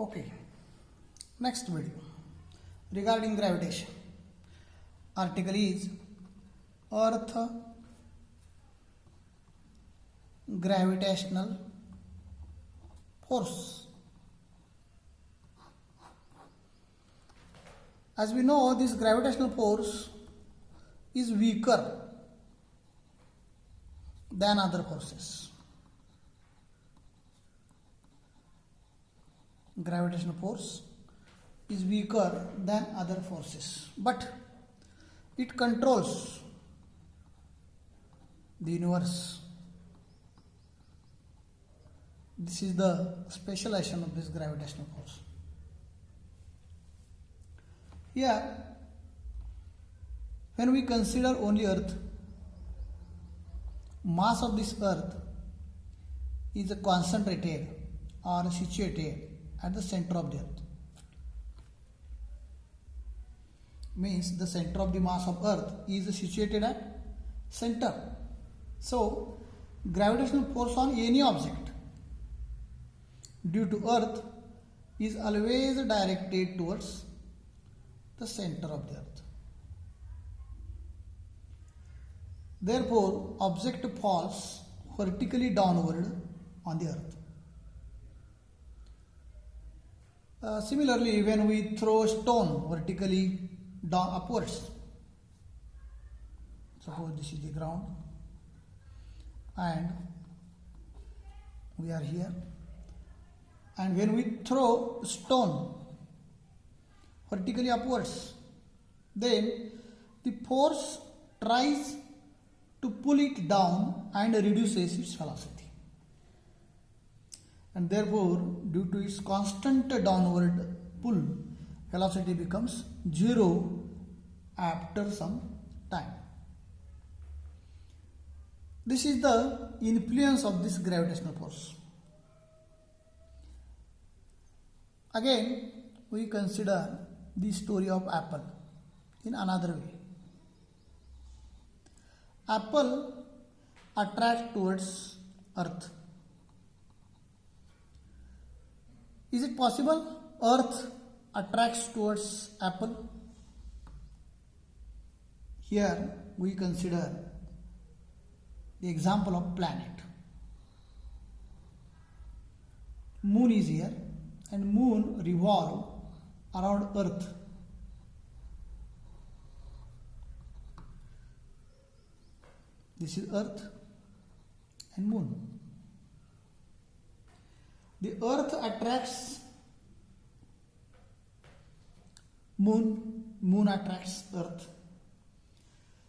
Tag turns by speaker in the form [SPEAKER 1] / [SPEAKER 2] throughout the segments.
[SPEAKER 1] Okay, next video regarding gravitation. Article is Earth gravitational force. As we know, this gravitational force is weaker than other forces. Gravitational force is weaker than other forces, but it controls the universe. This is the specialization of this gravitational force. Here, when we consider only Earth, mass of this Earth is concentrated or situated at the center of the Earth. Means the center of the mass of Earth is situated at center. So, gravitational force on any object due to Earth is always directed towards the center of the Earth. Therefore, object falls vertically downward on the Earth. Similarly, when we throw a stone vertically down upwards, suppose this is the ground and we are here, and when we throw stone vertically upwards, then the force tries to pull it down and reduces its velocity. And therefore, due to its constant downward pull, velocity becomes zero after some time. This is the influence of this gravitational force. Again, we consider the story of apple in another way. Apple attracts towards Earth. Is it possible Earth attracts towards apple? Here we consider the example of planet. Moon is here and moon revolves around Earth. This is Earth and moon. The Earth attracts moon, moon attracts Earth.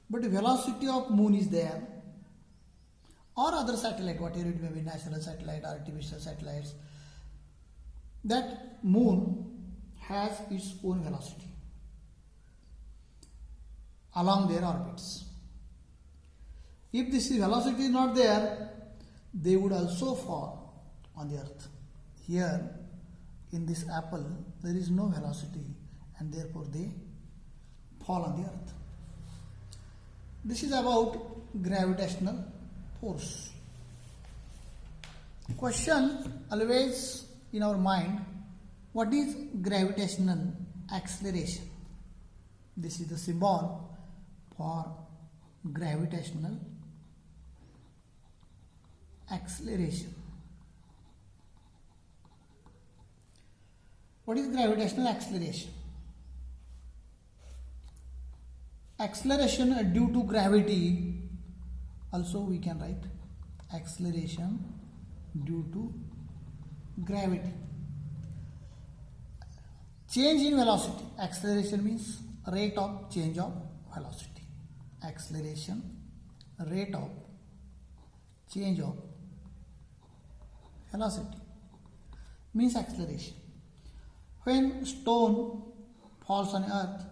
[SPEAKER 1] But the velocity of moon is there, or other satellite, whatever it may be, natural satellite, artificial satellites, that moon has its own velocity along their orbits. If this velocity is not there, they would also fall on the Earth. Here, in this apple, there is no velocity and therefore they fall on the Earth. This is about gravitational force. Question always in our mind, what is gravitational acceleration? This is the symbol for gravitational acceleration. What is gravitational acceleration? Acceleration due to gravity, also we can write acceleration due to gravity. Change in velocity. Acceleration means rate of change of velocity. Acceleration, rate of change of velocity means acceleration. When stone falls on Earth,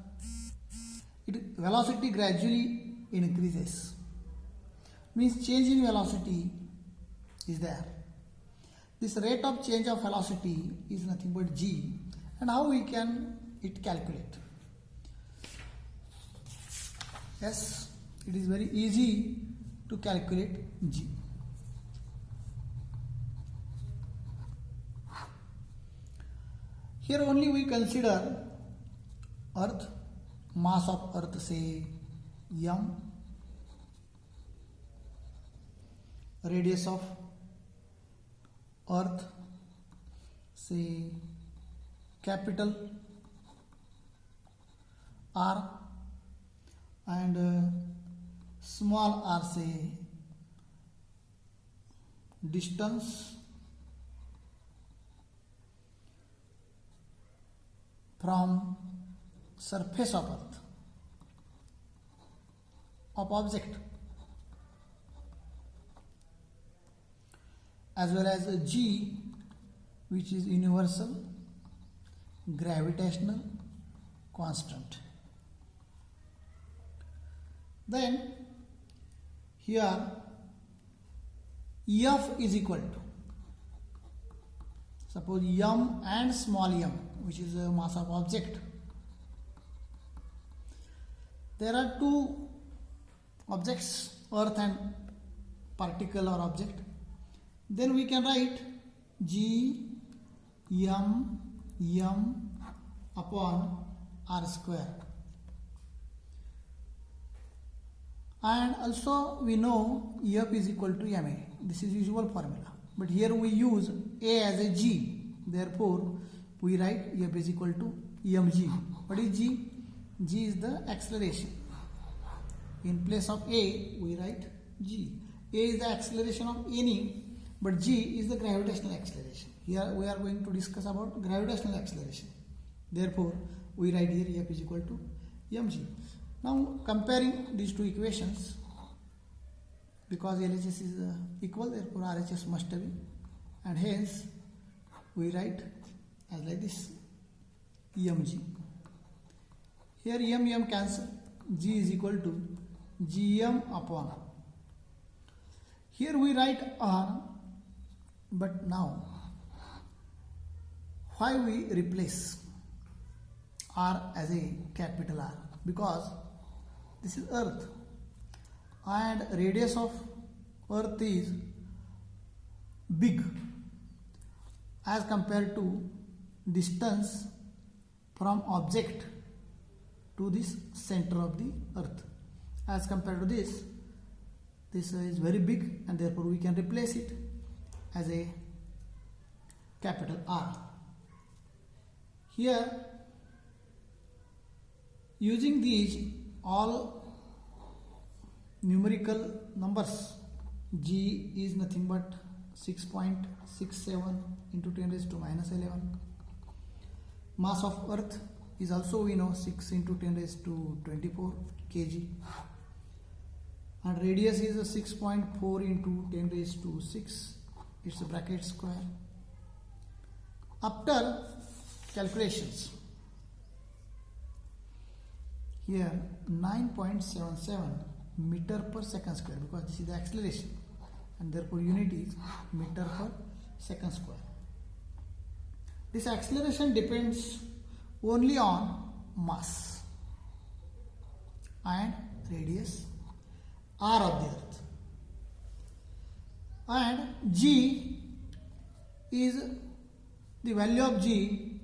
[SPEAKER 1] its velocity gradually increases. Means change in velocity is there. This rate of change of velocity is nothing but g. And how we can it calculate? Yes, it is very easy to calculate g. Here only we consider earth, mass of earth say m, radius of earth say capital R, and small r say distance from surface of earth of object, as well as g, which is universal gravitational constant. Then here F is equal to, suppose m and small m, which is a mass of object. There are two objects, earth and particle or object. Then we can write g m upon r square. And also we know F is equal to ma. This is usual formula. But here we use a as a g. Therefore, we write F is equal to mg. What is g? G is the acceleration. In place of a, we write g. A is the acceleration of any, but g is the gravitational acceleration. Here we are going to discuss about gravitational acceleration. Therefore, we write here F is equal to mg. Now comparing these two equations, because LHS is equal, therefore RHS must be, and hence we write as like this mg. Here m cancel, g is equal to gm upon. Here we write r, but now why we replace r as a capital R? Because this is earth and radius of earth is big as compared to distance from object to this center of the earth. As compared to this is very big, and therefore we can replace it as a capital R. Here, using these all numerical numbers, g is nothing but 6.67 into 10 raised to minus 11. Mass of earth is also, we know, 6 into 10 raised to 24 kg. And radius is 6.4 into 10 raised to 6. It's a bracket square. After calculations, here 9.77 meter per second square, because this is the acceleration, and therefore unit is meter per second square. This acceleration depends only on mass and radius r of the earth, and g is the value of g,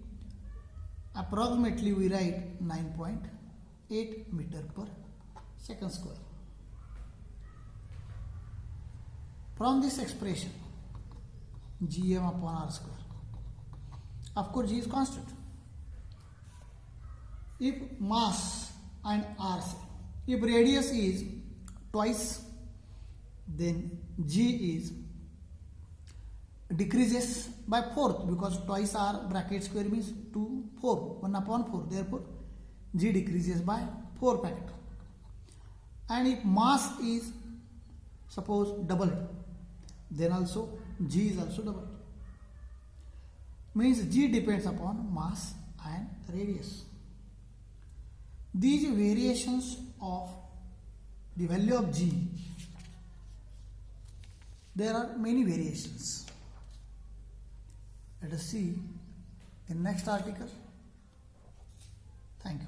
[SPEAKER 1] approximately we write 9.8 meter per second square. From this expression, gm upon r square, of course g is constant. If mass and r, if radius is twice, then g is decreases by fourth, because twice r bracket square means 2, 4, 1 upon 4. Therefore, g decreases by 4 factor. And if mass is suppose doubled, then also g is also doubled. Means g depends upon mass and radius. These variations of the value of g, there are many variations. Let us see in next article. Thank you.